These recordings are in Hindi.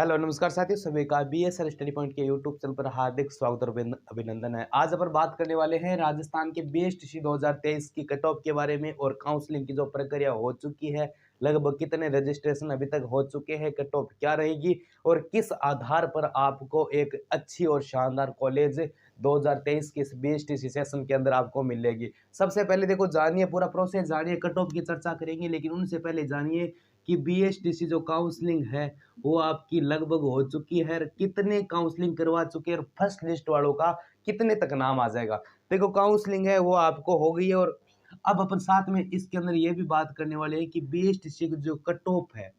हेलो नमस्कार साथियों, सभी का बीएसआर स्टडी पॉइंट के यूट्यूब चैनल पर हार्दिक स्वागत और अभिनंदन है। आज अपन बात करने वाले हैं राजस्थान के बीएसटीसी 2023 की कट ऑफ के बारे में और काउंसलिंग की जो प्रक्रिया हो चुकी है, लगभग कितने रजिस्ट्रेशन अभी तक हो चुके हैं, कट ऑफ क्या रहेगी और किस आधार पर आपको एक अच्छी और शानदार कॉलेज 2023 के इस बीएसटीसी सेशन के अंदर आपको मिलेगी। सबसे पहले देखो, जानिए पूरा प्रोसेस, जानिए कट ऑफ की चर्चा करेंगे, लेकिन उनसे पहले जानिए कि बीएसटीसी जो काउंसलिंग है वो आपकी लगभग हो चुकी है, कितने काउंसलिंग करवा चुके हैं और फर्स्ट लिस्ट वालों का कितने तक नाम आ जाएगा। देखो, काउंसलिंग है वो आपको हो गई है और अब अपन साथ में इसके अंदर ये भी बात करने वाले हैं कि बीएसटीसी की जो कट ऑफ है,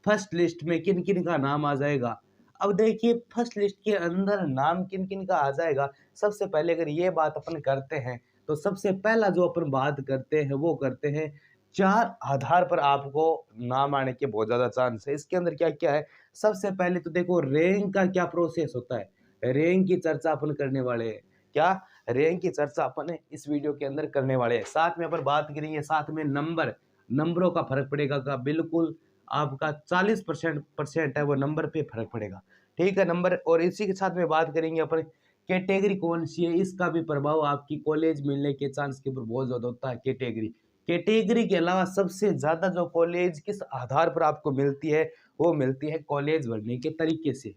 फर्स्ट लिस्ट में किन किन का नाम आ जाएगा। अब देखिए, फर्स्ट लिस्ट के अंदर नाम किन किन का आ जाएगा। सबसे पहले अगर ये बात अपन करते हैं तो सबसे पहला जो अपन बात करते हैं वो करते हैं, 4 आधार पर आपको नाम आने के बहुत ज़्यादा चांस है। इसके अंदर क्या-क्या है? सबसे पहले तो देखो, रैंक का क्या प्रोसेस होता है, रैंक की चर्चा अपन करने वाले हैं। क्या? रैंक की चर्चा अपन इस वीडियो के अंदर करने वाले हैं। साथ में अपन बात करेंगे, साथ में नंबरों का फ़र्क पड़ेगा का बिल्कुल आपका 40% है वो नंबर पे फ़र्क पड़ेगा। ठीक है, नंबर। और इसी के साथ में बात करेंगे अपन, कैटेगरी कौन सी है, इसका भी प्रभाव आपकी कॉलेज मिलने के चांस के ऊपर बहुत ज़्यादा होता है। कैटेगरी के अलावा सबसे ज़्यादा जो कॉलेज किस आधार पर आपको मिलती है, वो मिलती है कॉलेज भरने के तरीके से।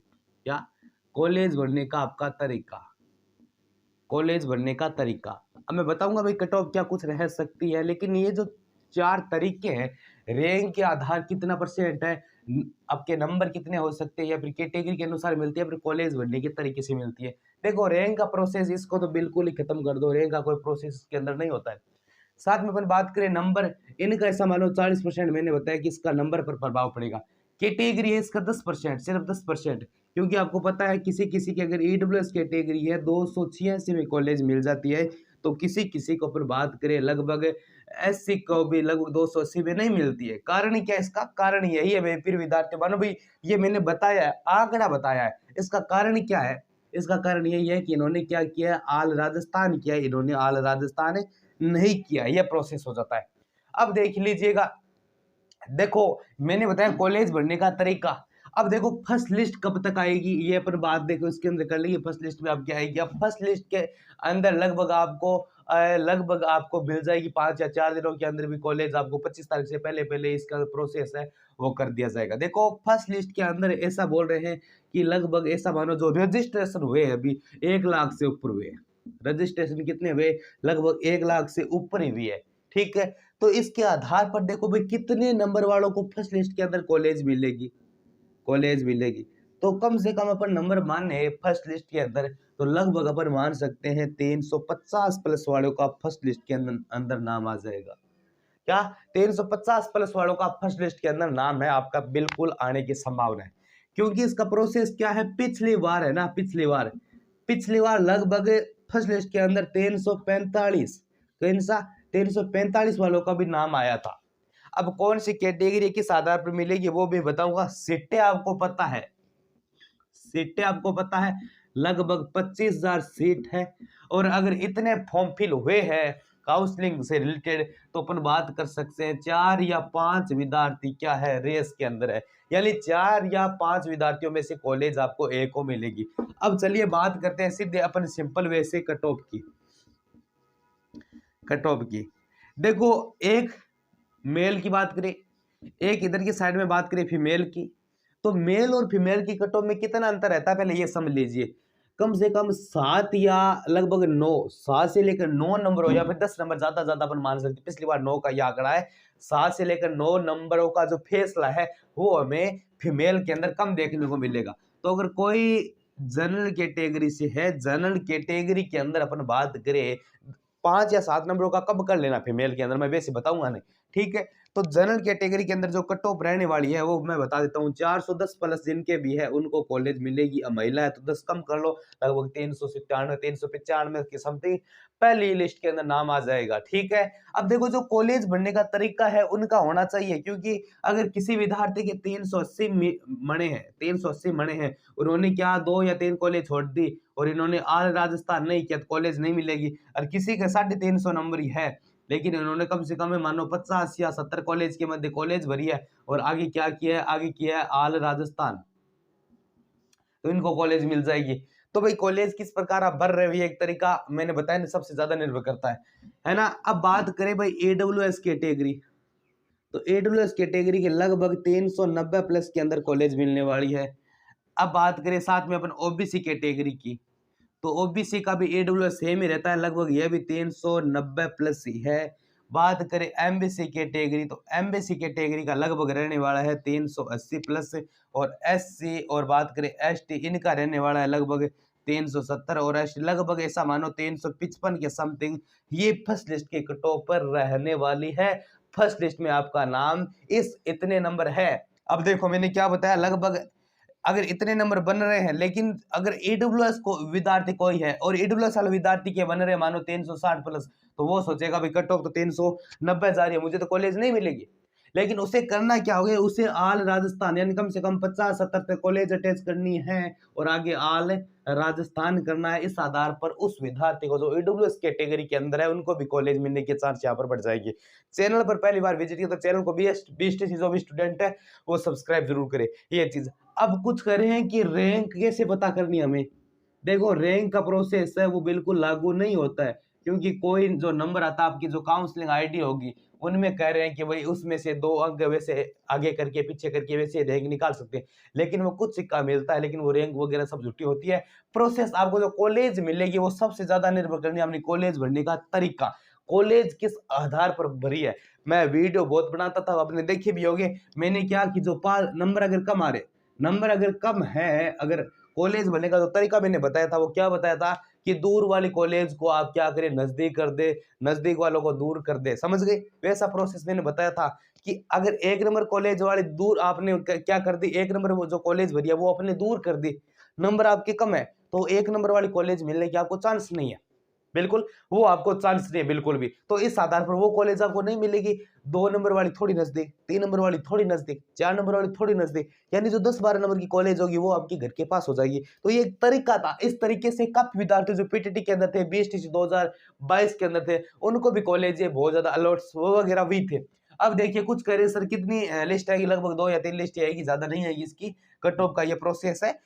क्या? कॉलेज भरने का आपका तरीका, कॉलेज भरने का तरीका। अब मैं बताऊंगा भाई कट ऑफ क्या कुछ रह सकती है, लेकिन ये जो 4 तरीके हैं, रैंक के आधार कितना परसेंट है, आपके नंबर कितने हो सकते हैं, या फिर कैटेगरी के अनुसार मिलती है, फिर कॉलेज भरने के तरीके से मिलती है। देखो, रैंक का प्रोसेस इसको तो बिल्कुल ही खत्म कर दो, रैंक का कोई प्रोसेस इसके अंदर नहीं होता है। साथ में अपन बात करें नंबर, इनका ऐसा मानो 40% मैंने बताया कि इसका नंबर पर प्रभाव पड़ेगा। कैटेगरी है इसका 10%, सिर्फ 10%, क्योंकि आपको पता है किसी किसी की अगर ईडब्ल्यूएस कैटेगरी है 286 में कॉलेज मिल जाती है, तो किसी किसी को अपन बात करें लगभग एससी को भी लगभग 280 में नहीं मिलती है। कारण क्या है इसका? कारण यही है मैं फिर विद्यार्थी मानो भाई, ये मैंने बताया है, आंकड़ा बताया है, इसका कारण क्या है? इसका कारण यही है कि इन्होंने क्या किया है, आल राजस्थान किया है, इन्होंने आल राजस्थान नहीं किया, यह प्रोसेस हो जाता है। अब देख लीजिएगा, देखो मैंने बताया कॉलेज भरने का तरीका। अब देखो, फर्स्ट लिस्ट कब तक आएगी ये पर बात देखो इसके अंदर कर लीजिए। फर्स्ट लिस्ट में आप क्या आएगी, अब फर्स्ट लिस्ट के अंदर लगभग आपको मिल जाएगी 5 या 4 दिनों के अंदर भी कॉलेज आपको 25 तारीख से पहले पहले इसका प्रोसेस है वो कर दिया जाएगा। देखो, फर्स्ट लिस्ट के अंदर ऐसा बोल रहे हैं कि लगभग ऐसा मानो जो रजिस्ट्रेशन हुए अभी 1 लाख से ऊपर हुए। रजिस्ट्रेशन कितने हुए? लगभग 1 लाख से ऊपर ही हुई है। ठीक है, तो इसके आधार पर देखो भाई कितने नंबर वालों को फर्स्ट लिस्ट के अंदर कॉलेज मिलेगी। तो कम से कम अपन नंबर माने फर्स्ट लिस्ट के अंदर, तो लगभग अपन मान सकते हैं 350 प्लस वालों का फर्स्ट लिस्ट के अंदर नाम आ जाएगा। क्या? 350 प्लस वालों का फर्स्ट लिस्ट के अंदर नाम है आपका, बिल्कुल आने की संभावना है। क्योंकि इसका प्रोसेस क्या है, पिछली बार है ना, पिछली बार लगभग फर्स्ट लिस्ट के अंदर 345, कौन सा 345 वालों का भी नाम आया था। अब कौन सी कैटेगरी किस आधार पर मिलेगी वो भी बताऊंगा। सीटें आपको पता है लगभग 25,000 सीट है। और अगर इतने फॉर्म फिल हुए हैं काउंसलिंग से रिलेटेड, तो अपन बात कर सकते हैं 4 या 5 विद्यार्थी क्या है रेस के अंदर है, यानी 4 या 5 विद्यार्थियों में से कॉलेज आपको एक को मिलेगी। अब चलिए बात करते हैं सीधे अपन सिंपल वे से कट ऑफ की। देखो, एक मेल की बात करें, एक इधर की साइड में बात करें फीमेल की, तो मेल और फीमेल की कट ऑफ में कितना अंतर रहता है पहले ये समझ लीजिए। कम से कम 7 या लगभग 9, 7 से लेकर 9 नंबर हो या फिर 10 नंबर ज्यादा अपन मान सकते हैं। पिछली बार 9 का ये आंकड़ा है, 7 से लेकर 9 नंबरों का जो फैसला है वो हमें फीमेल के अंदर कम देखने को मिलेगा। तो अगर कोई जनरल कैटेगरी से है, जनरल कैटेगरी के अंदर अपन बात करें 5 या 7 नंबरों का कब कर लेना फीमेल के अंदर, मैं वैसे बताऊंगा नहीं। ठीक है, तो जनरल कैटेगरी के अंदर जो कट ऑफ रहने वाली है वो मैं बता देता हूँ। 410 प्लस जिनके भी है उनको कॉलेज मिलेगी। अब महिला है तो 10 कम कर लो, लगभग 397 395 के समथिंग पहली लिस्ट के अंदर नाम आ जाएगा। ठीक है, अब देखो जो कॉलेज भरने का तरीका है उनका होना चाहिए, क्योंकि अगर किसी विद्यार्थी के 380 मणे हैं, उन्होंने क्या 2 या 3 कॉलेज छोड़ दी और इन्होंने आल राजस्थान नहीं किया तो कॉलेज नहीं मिलेगी। और किसी के 350 नंबर ही है लेकिन इन्होंने कम से कम मानो 50 या 70 कॉलेज के मध्य कॉलेज भरी है और आगे क्या किया है, आगे किया है आल राजस्थान। तो इनको कॉलेज मिल जाएगी। तो भाई कॉलेज किस प्रकार आप भर रहे हो ये एक तरीका मैंने बताया ना, सबसे ज्यादा निर्भर करता है ना। अब बात करें भाई AWS कैटेगरी, तो AWS कैटेगरी के लगभग 390 प्लस के अंदर कॉलेज मिलने वाली है। अब बात करें साथ में अपन OBC कैटेगरी की, तो OBC का भी AWS सेम ही रहता है, लगभग यह भी 390 प्लस ही है। बात करें MBC कैटेगरी, तो MBC कैटेगरी का लगभग रहने वाला है 380 प्लस, और SC और बात करें ST इनका रहने वाला है लगभग 370, और ST लगभग ऐसा मानो 355 के समथिंग ये फर्स्ट लिस्ट के कट ऑफ पर रहने वाली है। फर्स्ट लिस्ट में आपका नाम इस इतने नंबर है। अब देखो मैंने क्या बताया, लगभग अगर इतने नंबर बन रहे हैं, लेकिन अगर AWS को विद्यार्थी कोई है और AWS वाले विद्यार्थी के बन रहे मानो 360 प्लस, तो वो सोचेगा भाई कट ऑफ तो 390 जा रही है, मुझे तो कॉलेज नहीं मिलेगी। लेकिन उसे करना क्या होगा, उसे आल राजस्थान यानी कम से कम 50-70 तक कॉलेज अटैच करनी है और आगे आल राजस्थान करना है। इस आधार पर उस विद्यार्थी को जो AWS कैटेगरी के अंदर है उनको भी कॉलेज मिलने के चांस यहाँ पर बढ़ जाएगी। चैनल पर पहली बार विजिट किया तो चैनल को BSTC जो भी स्टूडेंट है वो सब्सक्राइब जरूर करे ये चीज। अब कुछ करें हैं कि रैंक कैसे पता करनी हमें। देखो रैंक का प्रोसेस है वो बिल्कुल लागू नहीं होता है, क्योंकि कोई जो नंबर आता है आपकी जो काउंसलिंग आईडी होगी उनमें कह रहे हैं कि भाई उसमें से 2 अंक वैसे आगे करके पीछे करके वैसे रैंक निकाल सकते हैं, लेकिन वो कुछ सिक्का मिलता है, लेकिन वो रैंक वगैरह सब झूठी होती है। प्रोसेस आपको जो कॉलेज मिलेगी वो सबसे ज्यादा निर्भर करनी है अपनी कॉलेज भरने का तरीका, कॉलेज किस आधार पर भरी है। मैं वीडियो बहुत बनाता था, आपने देखे भी होंगे। मैंने क्या कि जो नंबर अगर कम आ रहे, नंबर अगर कम है, अगर कॉलेज भरने का जो तरीका मैंने बताया था वो क्या बताया था कि दूर वाली कॉलेज को आप क्या करें, नजदीक कर दे, नजदीक वालों को दूर कर दे, समझ गए। वैसा प्रोसेस मैंने बताया था कि अगर 1 नंबर कॉलेज वाले दूर, आपने क्या कर दी, 1 नंबर वो जो कॉलेज भरी है वो अपने दूर कर दी, नंबर आपके कम है, तो 1 नंबर वाली कॉलेज मिलने की आपको चांस नहीं है, बिल्कुल वो आपको चांस नहीं है बिल्कुल भी। तो इस आधार पर वो कॉलेज आपको नहीं मिलेगी। 2 नंबर वाली थोड़ी नजदीक, 3 नंबर वाली थोड़ी नजदीक, 4 नंबर वाली थोड़ी नजदीक, यानी जो 10-12 नंबर की कॉलेज होगी वो आपके घर के पास हो जाएगी। तो ये एक तरीका था। इस तरीके से काफी विद्यार्थी जो PTT के अंदर थे, BSTC 2022 के अंदर थे, उनको भी कॉलेज बहुत ज्यादा अलॉट्स वगैरह भी थे। अब देखिए कुछ कह रहे सर कितनी लिस्ट आएगी, लगभग 2 या 3 लिस्ट आएगी, ज्यादा नहीं आएगी इसकी। कट ऑफ का ये प्रोसेस है।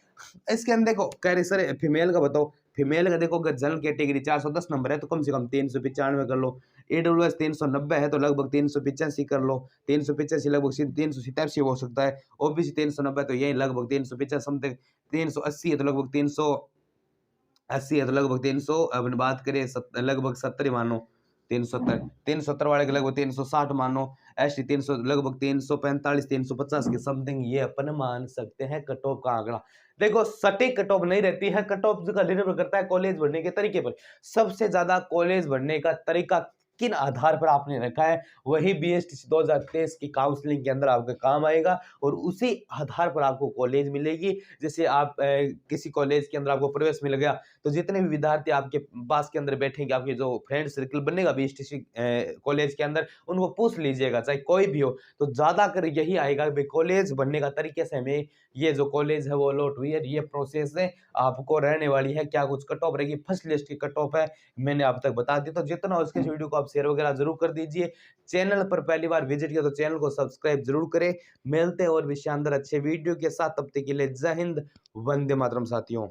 इसके अंदर देखो कह रहे सर फीमेल का बताओ, फीमेल का देखो अगर जनरल कैटेगरी 410 नंबर है तो कम से कम 395 कर लो। AWS 390 है तो लगभग 385 कर लो, 385 लगभग 387 हो सकता है। OBC 390 तो यही लगभग 350 समथिंग, 380 है तो लगभग 380 है तो लगभग 300, अब बात करें लगभग 70 मानो, 370 वाले के लगभग 360 मानो, ST 300 लगभग 345 350 के समथिंग ये अपन मान सकते हैं कट ऑफ का आंकड़ा। देखो सटीक कट ऑफ नहीं रहती है, कट ऑफ का निर्भर करता है कॉलेज भरने के तरीके पर। सबसे ज्यादा कॉलेज भरने का तरीका किन आधार पर आपने रखा है वही BSTC 2023 की काउंसलिंग के अंदर आपके काम आएगा, और उसी आधार पर आपको कॉलेज मिलेगी। जैसे आप किसी कॉलेज के अंदर आपको प्रवेश मिल गया तो जितने भी विद्यार्थी आपके पास के अंदर बैठेंगे, आपके जो फ्रेंड सर्कल बनेगा BSTC कॉलेज के अंदर, उनको पूछ लीजिएगा चाहे कोई भी हो, तो ज्यादा कर यही आएगा भाई कॉलेज बनने का तरीके से हमें ये जो कॉलेज है वो अलॉट हुई है, ये प्रोसेस है आपको रहने वाली है, क्या कुछ कट ऑफ रहेगी, फर्स्ट लिस्ट की कट ऑफ है मैंने आप तक बता दी। तो जितना हो उसके वीडियो को आप शेयर वगैरह जरूर कर दीजिए। चैनल पर पहली बार विजिट किया तो चैनल को सब्सक्राइब जरूर करें। मिलते हैं और भी शानदार अच्छे वीडियो के साथ, तब तक के लिए जय हिंद, वंदे मातरम साथियों।